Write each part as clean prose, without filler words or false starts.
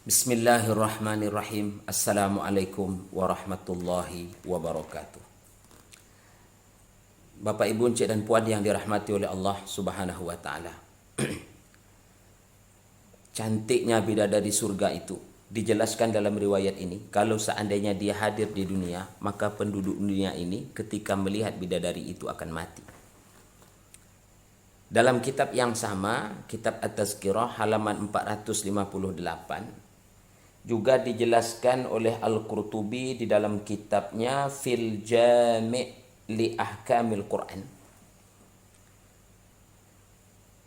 Bismillahirrahmanirrahim. Assalamualaikum warahmatullahi wabarakatuh. Bapak, Ibu, Encik dan Puan yang dirahmati oleh Allah Subhanahu wa taala. Cantiknya bidadari surga itu dijelaskan dalam riwayat ini. Kalau seandainya dia hadir di dunia, maka penduduk dunia ini ketika melihat bidadari itu akan mati. Dalam kitab yang sama, kitab At-Tazkirah halaman 458, juga dijelaskan oleh Al-Qurtubi di dalam kitabnya Fil Jami' li Ahkamil Quran.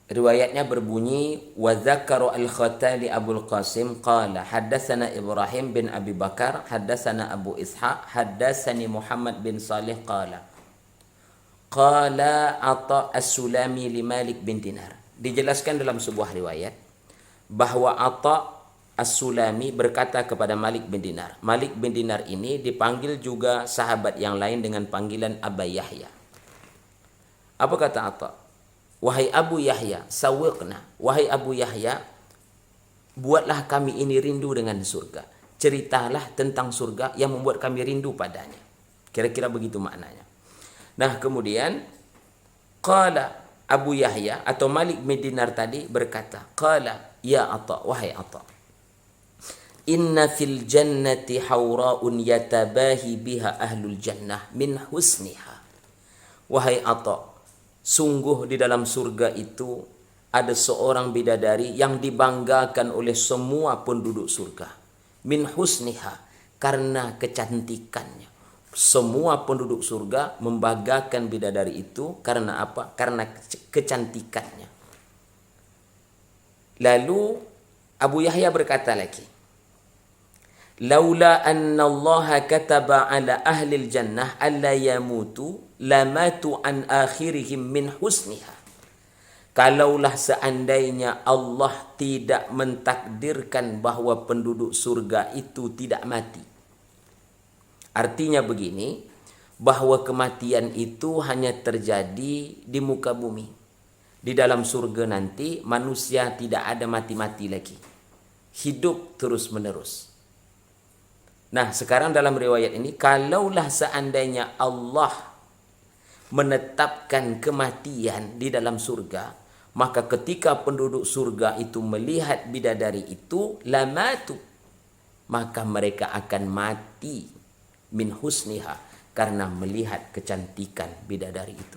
Riwayatnya berbunyi, wa dzakara Al-Khatali Abul Qasim qala haddatsana Ibrahim bin Abi Bakar haddatsana Abu Ishaq haddatsani Muhammad bin Salih qala Ata As-Sulami li Malik bin Dinar. Dijelaskan dalam sebuah riwayat bahwa Ata As-Sulami berkata kepada Malik bin Dinar. Malik bin Dinar ini dipanggil juga sahabat yang lain dengan panggilan Aba Yahya. Apa kata Ata? Wahai Abu Yahya, sawiqna. Wahai Abu Yahya, buatlah kami ini rindu dengan surga. Ceritalah tentang surga yang membuat kami rindu padanya. Kira-kira begitu maknanya. Nah, kemudian qala Abu Yahya atau Malik bin Dinar tadi berkata, qala ya Ata, wahai Ata, inna fil jannati hawra'un yatabahi biha ahlul jannah min husniha. Wahai Ata, sungguh di dalam surga itu ada seorang bidadari yang dibanggakan oleh semua penduduk surga. Min husniha, karena kecantikannya. Semua penduduk surga membanggakan bidadari itu karena apa? Karena kecantikannya. Lalu Abu Yahya berkata lagi, laula anna Allah kataba ala ahli jannah alla yamutu lamatu an akhirihim min husniha. Kalaulah seandainya Allah tidak mentakdirkan bahwa penduduk surga itu tidak mati. Artinya begini, bahwa kematian itu hanya terjadi di muka bumi. Di dalam surga nanti manusia tidak ada mati-mati lagi. Hidup terus menerus. Nah, sekarang dalam riwayat ini, kalaulah seandainya Allah menetapkan kematian di dalam surga, maka ketika penduduk surga itu melihat bidadari itu, lamatu, maka mereka akan mati min husniha, karena melihat kecantikan bidadari itu.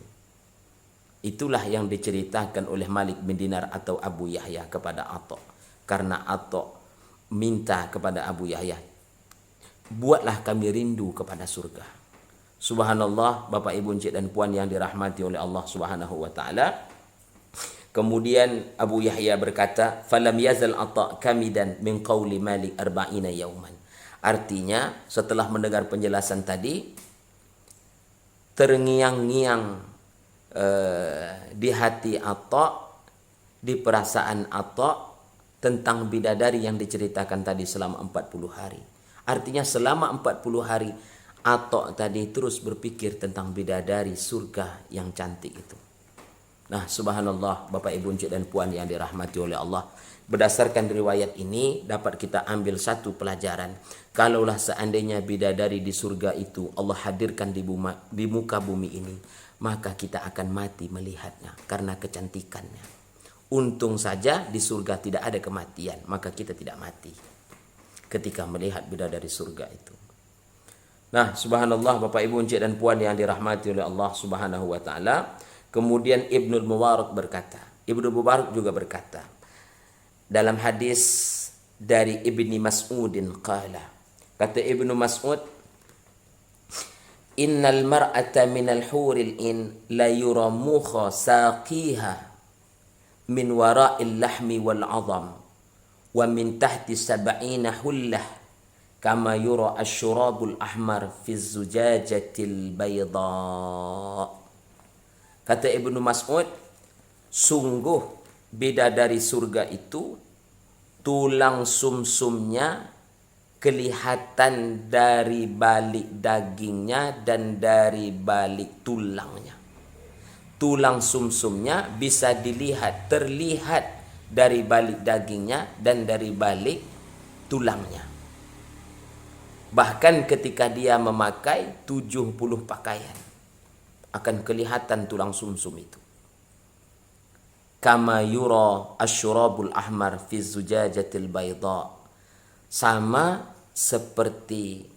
Itulah yang diceritakan oleh Malik bin Dinar atau Abu Yahya kepada Ata. Karena Ata minta kepada Abu Yahya, buatlah kami rindu kepada surga. Subhanallah, Bapak, Ibu, Encik dan Puan yang dirahmati oleh Allah Subhanahu wa taala. Kemudian Abu Yahya berkata, falam yazal Ata kamidan min qawli Malik arba'ina yauman. Artinya, setelah mendengar penjelasan tadi, terngiang-ngiang di hati Ata, di perasaan Ata tentang bidadari yang diceritakan tadi selama 40 hari. Artinya selama 40 hari Ata tadi terus berpikir tentang bidadari surga yang cantik itu. Nah, subhanallah, Bapak, Ibu, Encik dan Puan yang dirahmati oleh Allah. Berdasarkan riwayat ini dapat kita ambil satu pelajaran. Kalaulah seandainya bidadari di surga itu Allah hadirkan di muka bumi ini, maka kita akan mati melihatnya karena kecantikannya. Untung saja di surga tidak ada kematian, maka kita tidak mati ketika melihat bidadari surga itu. Nah, subhanallah, Bapak, Ibu, Encik dan Puan yang dirahmati oleh Allah Subhanahu wa taala. Kemudian Ibnu Mubarak berkata, Ibnu Mubarak juga berkata dalam hadis dari Ibni Mas'udin qala, kata Ibnu Mas'ud, innal mar'ata minal huril in la yura mukha saqiha min wara'il lahmi wal 'azam wa min tahti sab'ina hullah kama yura asyurabul ahmar fi zujajatil bayda. Kata Ibnu Mas'ud, sungguh bidadari surga itu tulang sumsumnya kelihatan dari balik dagingnya dan dari balik tulangnya. Tulang sumsumnya bisa terlihat dari balik dagingnya dan dari balik tulangnya. Bahkan ketika dia memakai 70 pakaian, akan kelihatan tulang sumsum itu. Kama yura asyurabul ahmar fi zujajatil bayda. Sama seperti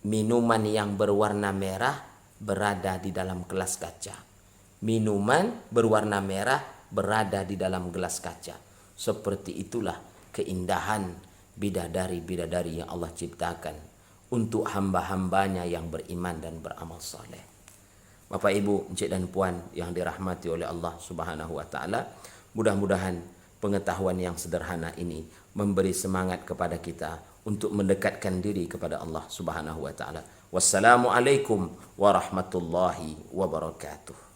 minuman yang berwarna merah berada di dalam gelas kaca. Minuman berwarna merah berada di dalam gelas kaca. Seperti itulah keindahan bidadari-bidadari yang Allah ciptakan untuk hamba-hambanya yang beriman dan beramal saleh. Bapak, Ibu, Encik dan Puan yang dirahmati oleh Allah Subhanahu wa taala, mudah-mudahan pengetahuan yang sederhana ini memberi semangat kepada kita untuk mendekatkan diri kepada Allah Subhanahu wa taala. Wassalamualaikum warahmatullahi wabarakatuh.